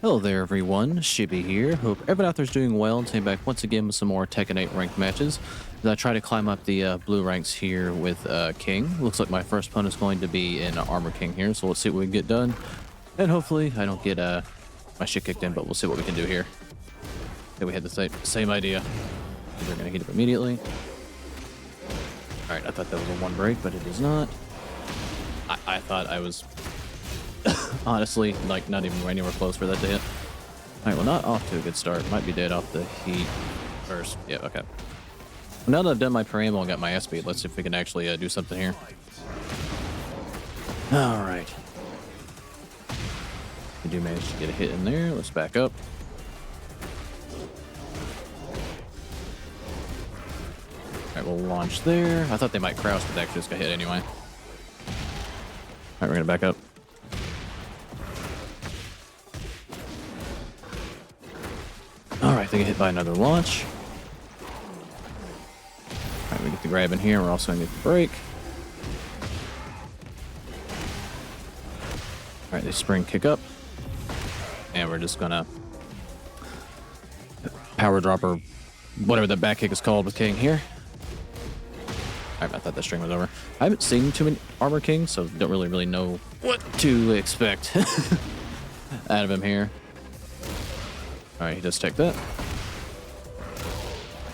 Hello there everyone, Shibby here. Hope everyone out there is doing well and taking back once again with some more Tekken 8 ranked matches. As I try to climb up the blue ranks here with King. Looks like my first opponent is going to be an Armor King here, so let's see what we can get done. And hopefully I don't get my shit kicked in, but we'll see what we can do here. Okay, we had the same idea. They're going to heat up immediately. Alright, I thought that was a one break, but it is not. I thought I was... honestly, like, not even anywhere close for that to hit. Alright, well, not off to a good start. Might be dead off the heat first. Yeah, okay. Well, now that I've done my preamble and got my S speed, let's see if we can actually do something here. Alright. We do manage to get a hit in there. Let's back up. Alright, we'll launch there. I thought they might crouch, but they actually just got hit anyway. Alright, we're gonna back up. Alright, they get hit by another launch. Alright, we get the grab in here. We're also going to get the break. Alright, they spring kick up. And we're just going to power drop or whatever that back kick is called with King here. Alright, I thought that string was over. I haven't seen too many Armor Kings, so don't really know what to expect out of him here. Alright, he does take that.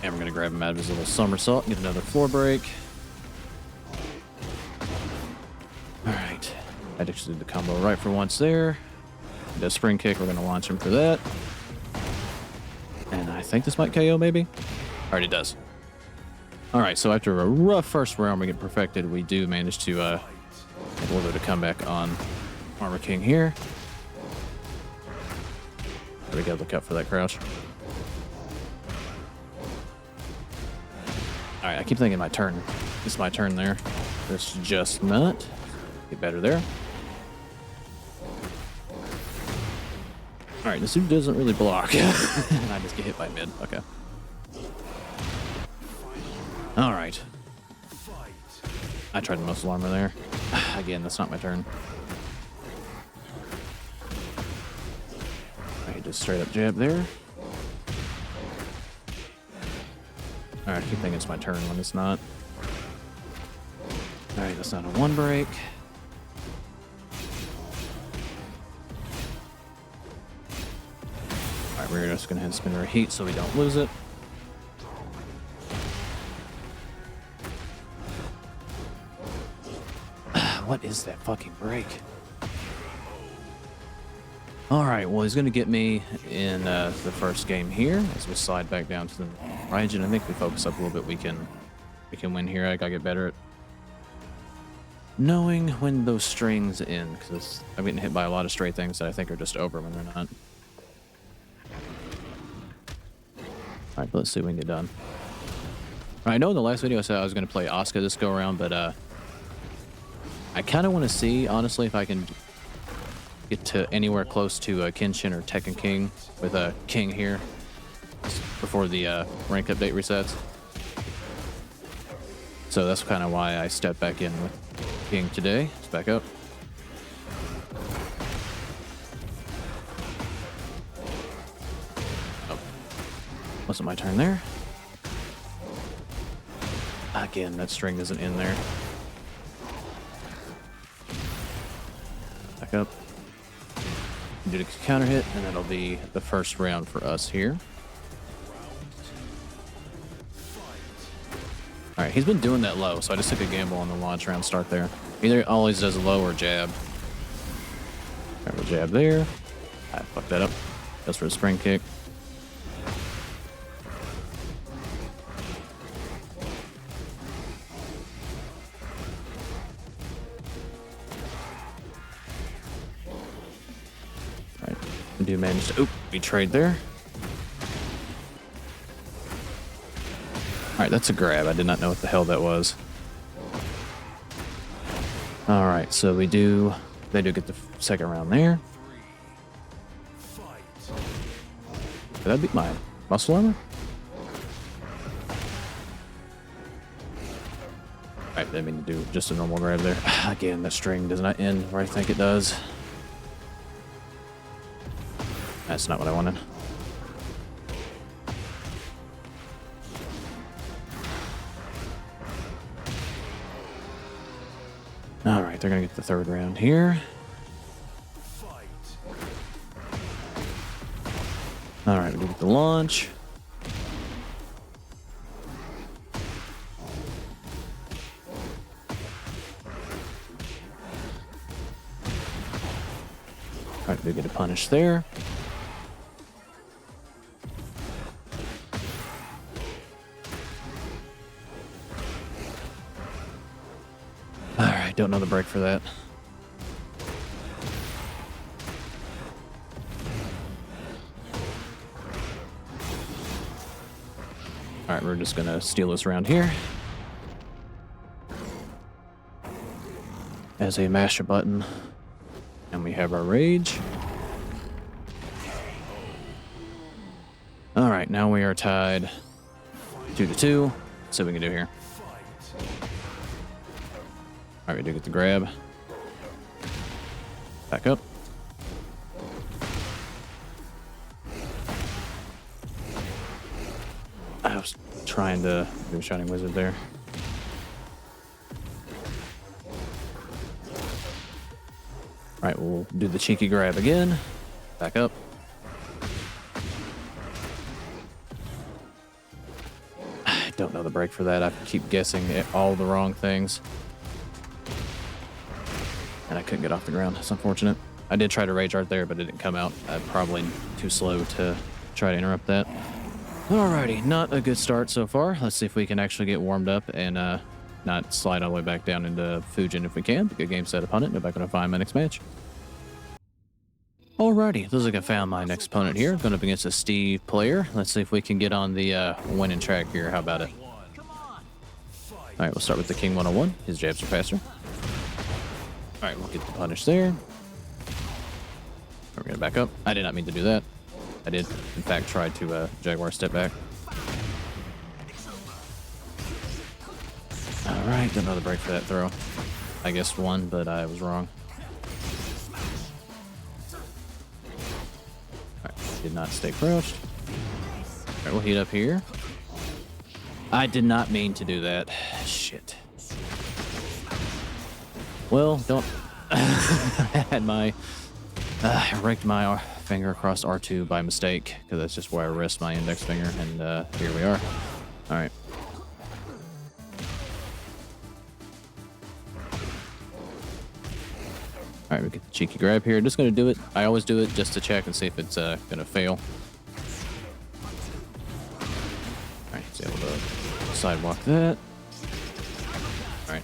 And we're going to grab him out of his little somersault and get another floor break. Alright. I actually did the combo right for once there. He does spring kick. We're going to launch him for that. And I think this might KO, maybe? Alright, it does. Alright, so after a rough first round, we get perfected. We do manage to get a little bit of comeback on Armor King here. We gotta look out for that crouch. Alright, I keep thinking my turn. It's my turn there. It's just not. Get better there. Alright, this dude doesn't really block. And I just get hit by mid. Okay. Alright. I tried the muscle armor there. Again, that's not my turn. Just straight up jab there. Alright, I keep thinking it's my turn when it's not. Alright, that's not a one break. Alright, we're just gonna hit spinner heat so we don't lose it. What is that fucking break? Alright, well, he's going to get me in the first game here as we slide back down to the region. I think we focus up a little bit. We can win here. I got to get better at knowing when those strings end, because I'm getting hit by a lot of straight things that I think are just over when they're not. Alright, let's see what we can get done. I know in the last video I said I was going to play Asuka this go around, but I kind of want to see, honestly, if I can get to anywhere close to Kinshin or Tekken King with a King here before the rank update resets. So that's kind of why I stepped back in with King today. Let's back up. Oh, wasn't my turn there. Again, that string isn't in there. Back up. Do the counter hit, and that'll be the first round for us here. Alright, he's been doing that low, so I just took a gamble on the launch round start there. Either always does low or jab. Alright, we'll jab there. I fucked that up. Goes for a spring kick. We do manage to... Oop, we trade there. Alright, that's a grab. I did not know what the hell that was. Alright, so they do get the second round there. Did that beat my muscle armor? Alright, didn't mean to do just a normal grab there. Again, the string does not end where I think it does. That's not what I wanted. All right, they're gonna get the third round here. All right, we get the launch. All right, we get a punish there. All right, don't know the break for that. All right, we're just gonna steal this round here. As a master button. And we have our rage. All right, now we are tied 2-2. Let's see what we can do here. All right, we do get the grab. Back up. I was trying to do a Shining Wizard there. All right, we'll do the cheeky grab again. Back up. I don't know the break for that. I keep guessing all the wrong things. And I couldn't get off the ground. It's unfortunate. I did try to Rage Art there, but it didn't come out. Probably too slow to try to interrupt that. Alrighty, not a good start so far. Let's see if we can actually get warmed up and not slide all the way back down into Fujin if we can. Good game set opponent. Go back on to find my next match. Alrighty, looks like I found my next opponent here. Going up against a Steve player. Let's see if we can get on the winning track here. How about it? Alright, we'll start with the King 101. His jabs are faster. Alright, we'll get the punish there. We're going to back up. I did not mean to do that. I did, in fact, try to Jaguar step back. Alright, got another break for that throw. I guess one, but I was wrong. Alright, did not stay crouched. Alright, we'll heat up here. I did not mean to do that. Shit. Well, don't... I had my... I raked my finger across R2 by mistake, because that's just where I rest my index finger, and here we are. Alright. Alright, we get the cheeky grab here. Just going to do it. I always do it just to check and see if it's going to fail. Alright, he's able to sidewalk that. Alright.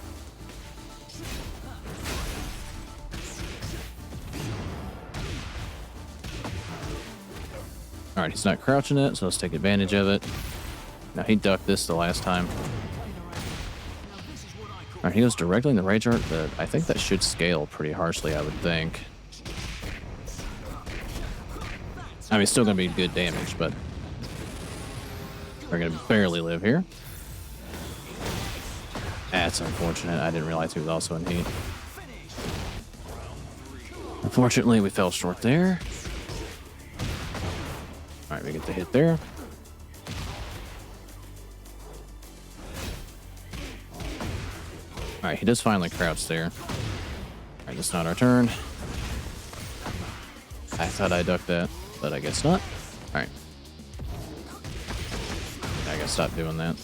Alright, he's not crouching it, so let's take advantage of it. Now, he ducked this the last time. Alright, he goes directly in the Rage Art, but I think that should scale pretty harshly, I would think. I mean, it's still going to be good damage, but we're going to barely live here. That's unfortunate. I didn't realize he was also in heat. Unfortunately, we fell short there. Alright, we get the hit there. Alright, he does finally crouch there. Alright, that's not our turn. I thought I ducked that, but I guess not. Alright. I gotta stop doing that.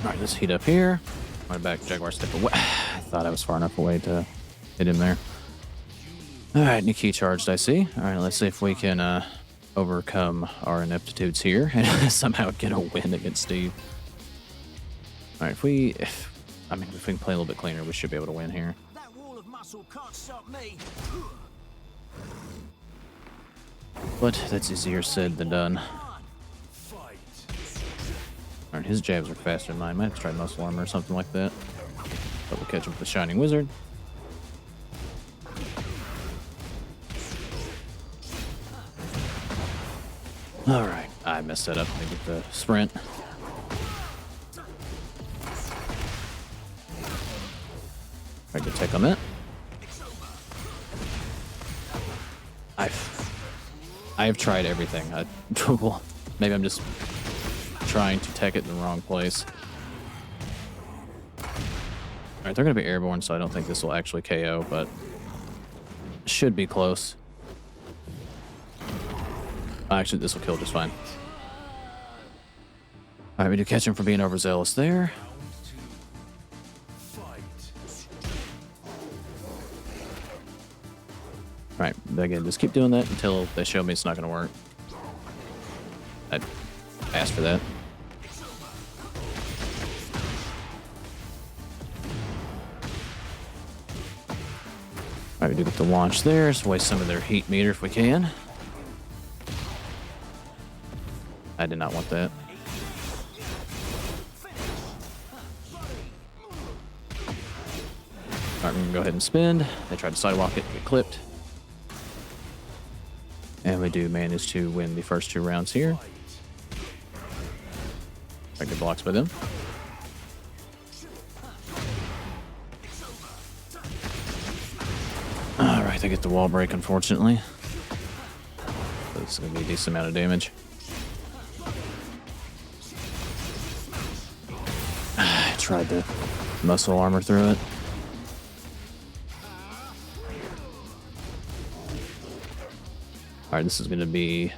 Alright, let's heat up here. My back Jaguar step away. I thought I was far enough away to hit him there. Alright, new key charged, I see. Alright, let's see if we can overcome our ineptitudes here and somehow get a win against Steve. Alright, if we can play a little bit cleaner, we should be able to win here. That wall of muscle can't stop me. But that's easier said than done. Alright, his jabs are faster than mine. Might have to try muscle armor or something like that. But we'll catch him with the Shining Wizard. Alright, I messed that up. Let me get the sprint. Try to tech on that. I've tried everything. Well, maybe I'm just trying to tech it in the wrong place. Alright, they're going to be airborne, so I don't think this will actually KO, but should be close. Actually, this will kill just fine. Alright, we do catch him for being overzealous there. Alright, again, just keep doing that until they show me it's not going to work. I asked for that. Alright, we do get the launch there. Just waste some of their heat meter if we can. I did not want that. Alright, we're going to go ahead and spin. They tried to sidewalk it, get clipped. And we do manage to win the first 2 rounds here. Good blocks by them. Alright, they get the wall break, unfortunately. So this is going to be a decent amount of damage. I tried to muscle armor through it. Alright, this is going to be...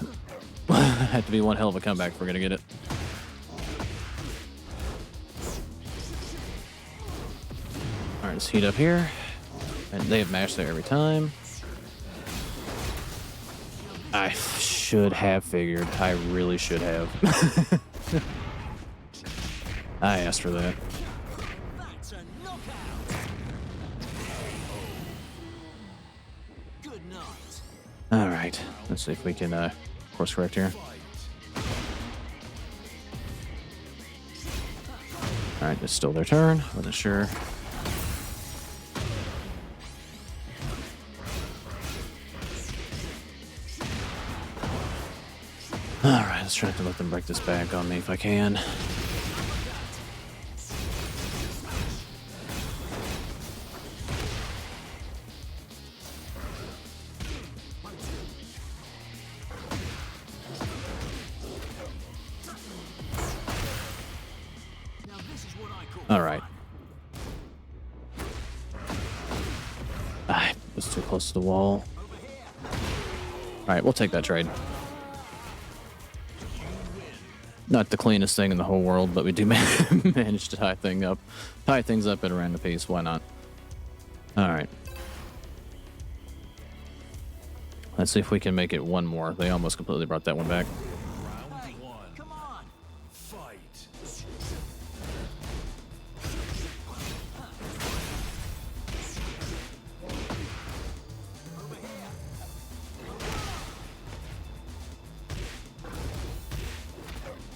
have to be one hell of a comeback if we're going to get it. Alright, let's heat up here. And they have mashed there every time. I should have figured. I really should have. I asked for that. That's a knockout. Good night. Alright, let's see if we can course correct here. Alright, it's still their turn. Wasn't sure. Alright, let's try to let them break this back on me if I can. Alright. I was too close to the wall. Alright, we'll take that trade. Not the cleanest thing in the whole world, but we do manage to tie things up at a random piece. Why not? Alright. Let's see if we can make it one more. They almost completely brought that one back. Hey, come on. Fight.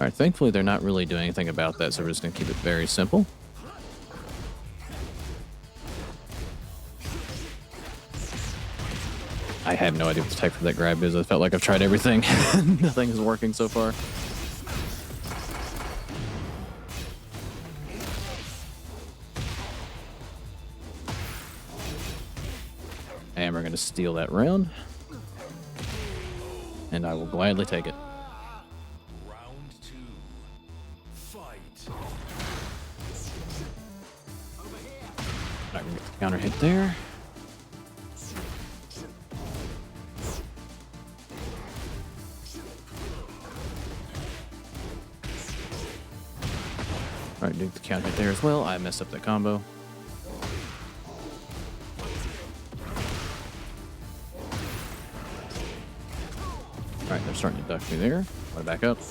Alright, thankfully they're not really doing anything about that, so we're just going to keep it very simple. I have no idea what the type for that grab is. I felt like I've tried everything. Nothing is working so far. And we're going to steal that round. And I will gladly take it. Round 2. Fight. Alright, we get the counter hit there. Alright, do the counter hit there as well. I messed up that combo. Alright, they're starting to duck me there. Want to back up. Now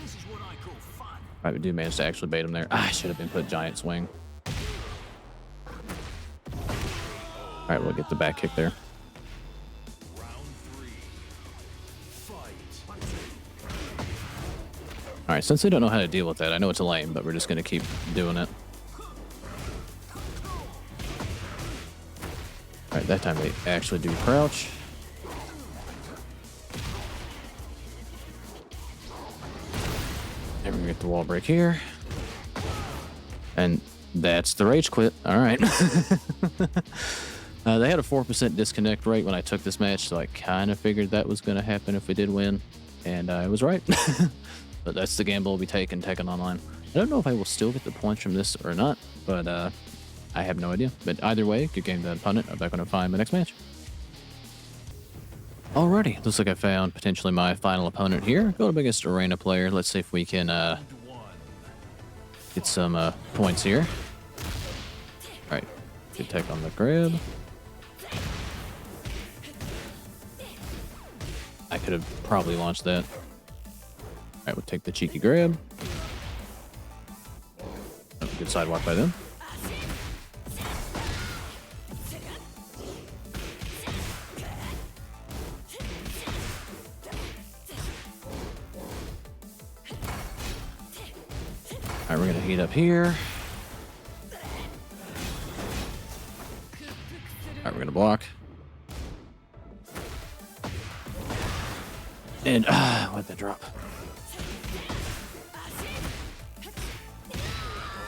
this is what I call fun. Alright, we do manage to actually bait him there. I should have been put giant swing. Alright, we'll get the back kick there. Round 3. Fight. Alright, since they don't know how to deal with that, I know it's lame, but we're just going to keep doing it. Alright, that time they actually do crouch. And we get the wall break here. And That's the rage quit. All right. They had a 4% disconnect rate when I took this match, so I kind of figured that was going to happen if we did win, and I was right. But that's the gamble we'll be taking online. I don't know if I will still get the points from this or not, but I have no idea. But either way, good game to that opponent. I'm back going to find my next match. Alrighty, looks like I found potentially my final opponent here. Go to biggest Reina player. Let's see if we can get some points here. Alright, good tech on the grab. I could have probably launched that. Alright, we'll take the cheeky grab. Oh, good sidewalk by them. Alright, we're gonna heat up here. Alright, we're gonna block. And why'd that drop?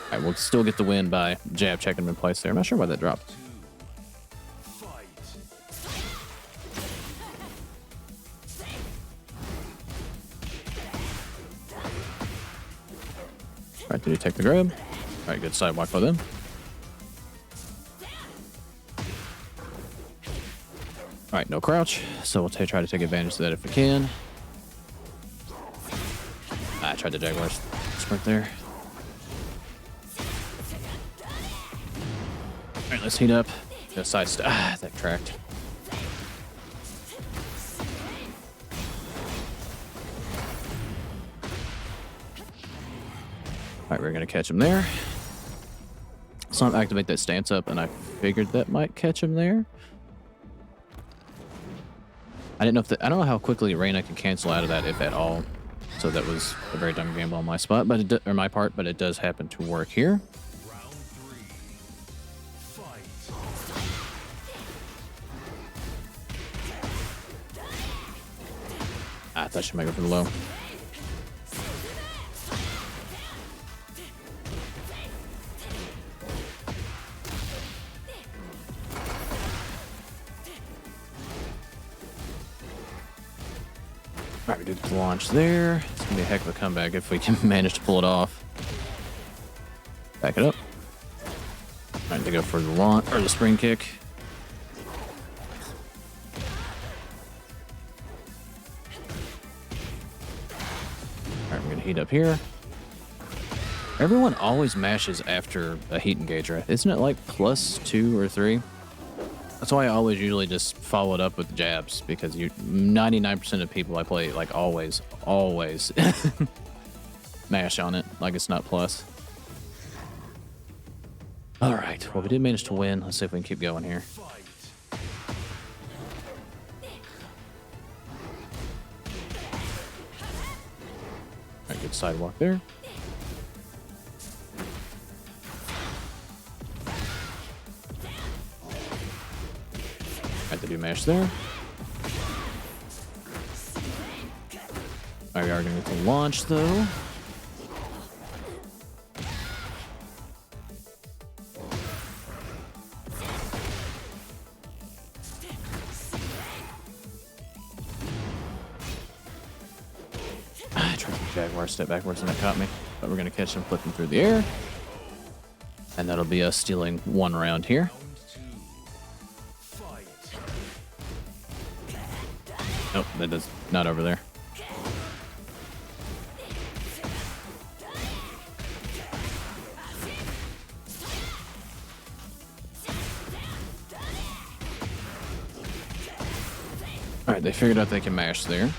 Alright, we'll still get the win by jab checking him in place there. I'm not sure why that dropped. Alright, did he take the grab? Alright, good sidewalk by them. Alright, no crouch, so we'll try to take advantage of that if we can. I tried the Jaguar sprint there. Alright, let's heat up. Go side step. That tracked. Alright, we're gonna catch him there. So I'm activate that stance up, and I figured that might catch him there. I didn't know if I don't know how quickly Reina can cancel out of that, if at all. So that was a very dumb gamble on my spot, but or my part, but it does happen to work here. Round 3. Fight. I thought she might go for the low. Alright, we did the launch there. It's gonna be a heck of a comeback if we can manage to pull it off. Back it up. Alright, to go for the launch or the spring kick. Alright, we're gonna heat up here. Everyone always mashes after a heat engager. Isn't it like +2 or 3? That's why I always usually just follow it up with jabs, because 99% of people I play, like, always mash on it like it's not plus. All right, well, we did manage to win. Let's see if we can keep going here. All right, good sidewalk there. Had to do mash there. Alright, we are going to get the launch though. I tried to Jaguar step backwards and that caught me, but we're going to catch him flipping through the air. And that'll be us stealing one round here. Nope, that does not over there. Alright, they figured out they can mash there.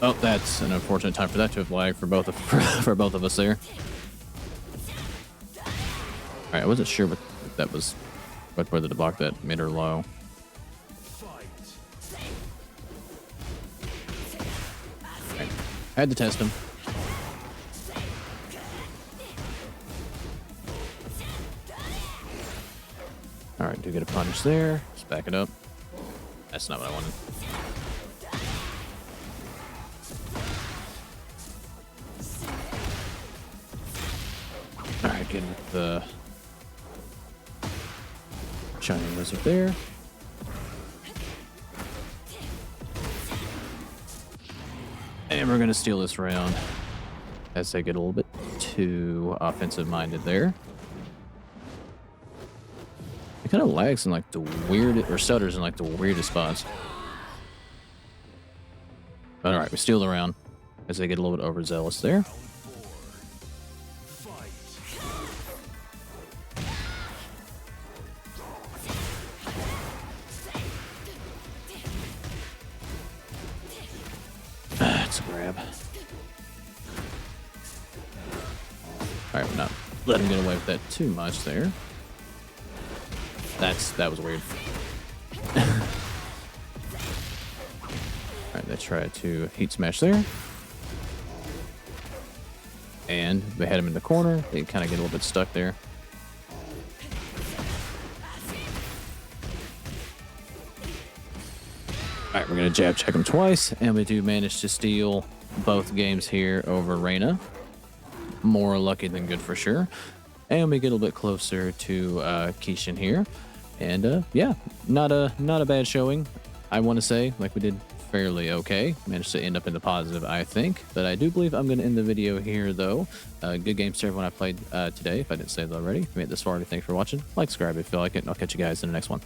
Oh, that's an unfortunate time for that to have lagged for both of us there. Alright, I wasn't sure what that was. Whether to block that mid or low. Okay. I had to test him. Alright, do get a punish there. Let's back it up. That's not what I wanted. back in with the Shining Wizard there. And we're going to steal this round as they get a little bit too offensive-minded there. It kind of lags in like the weird, or stutters in like the weirdest spots. But all right, we steal the round as they get a little bit overzealous there. That's a grab. All right, we're not letting him get away with that too much there. That was weird. All right, they try to heat smash there. And they had him in the corner. They kind of get a little bit stuck there. All right, we're going to jab check him twice. And we do manage to steal both games here over Reina. More lucky than good for sure. And we get a little bit closer to Kinshin here. And yeah, not a bad showing. I want to say, like, we did fairly okay. Managed to end up in the positive, I think. But I do believe I'm going to end the video here, though. Good games to everyone I played today, if I didn't say that already. If you made it this far, thanks for watching. Like, subscribe if you feel like it, and I'll catch you guys in the next one.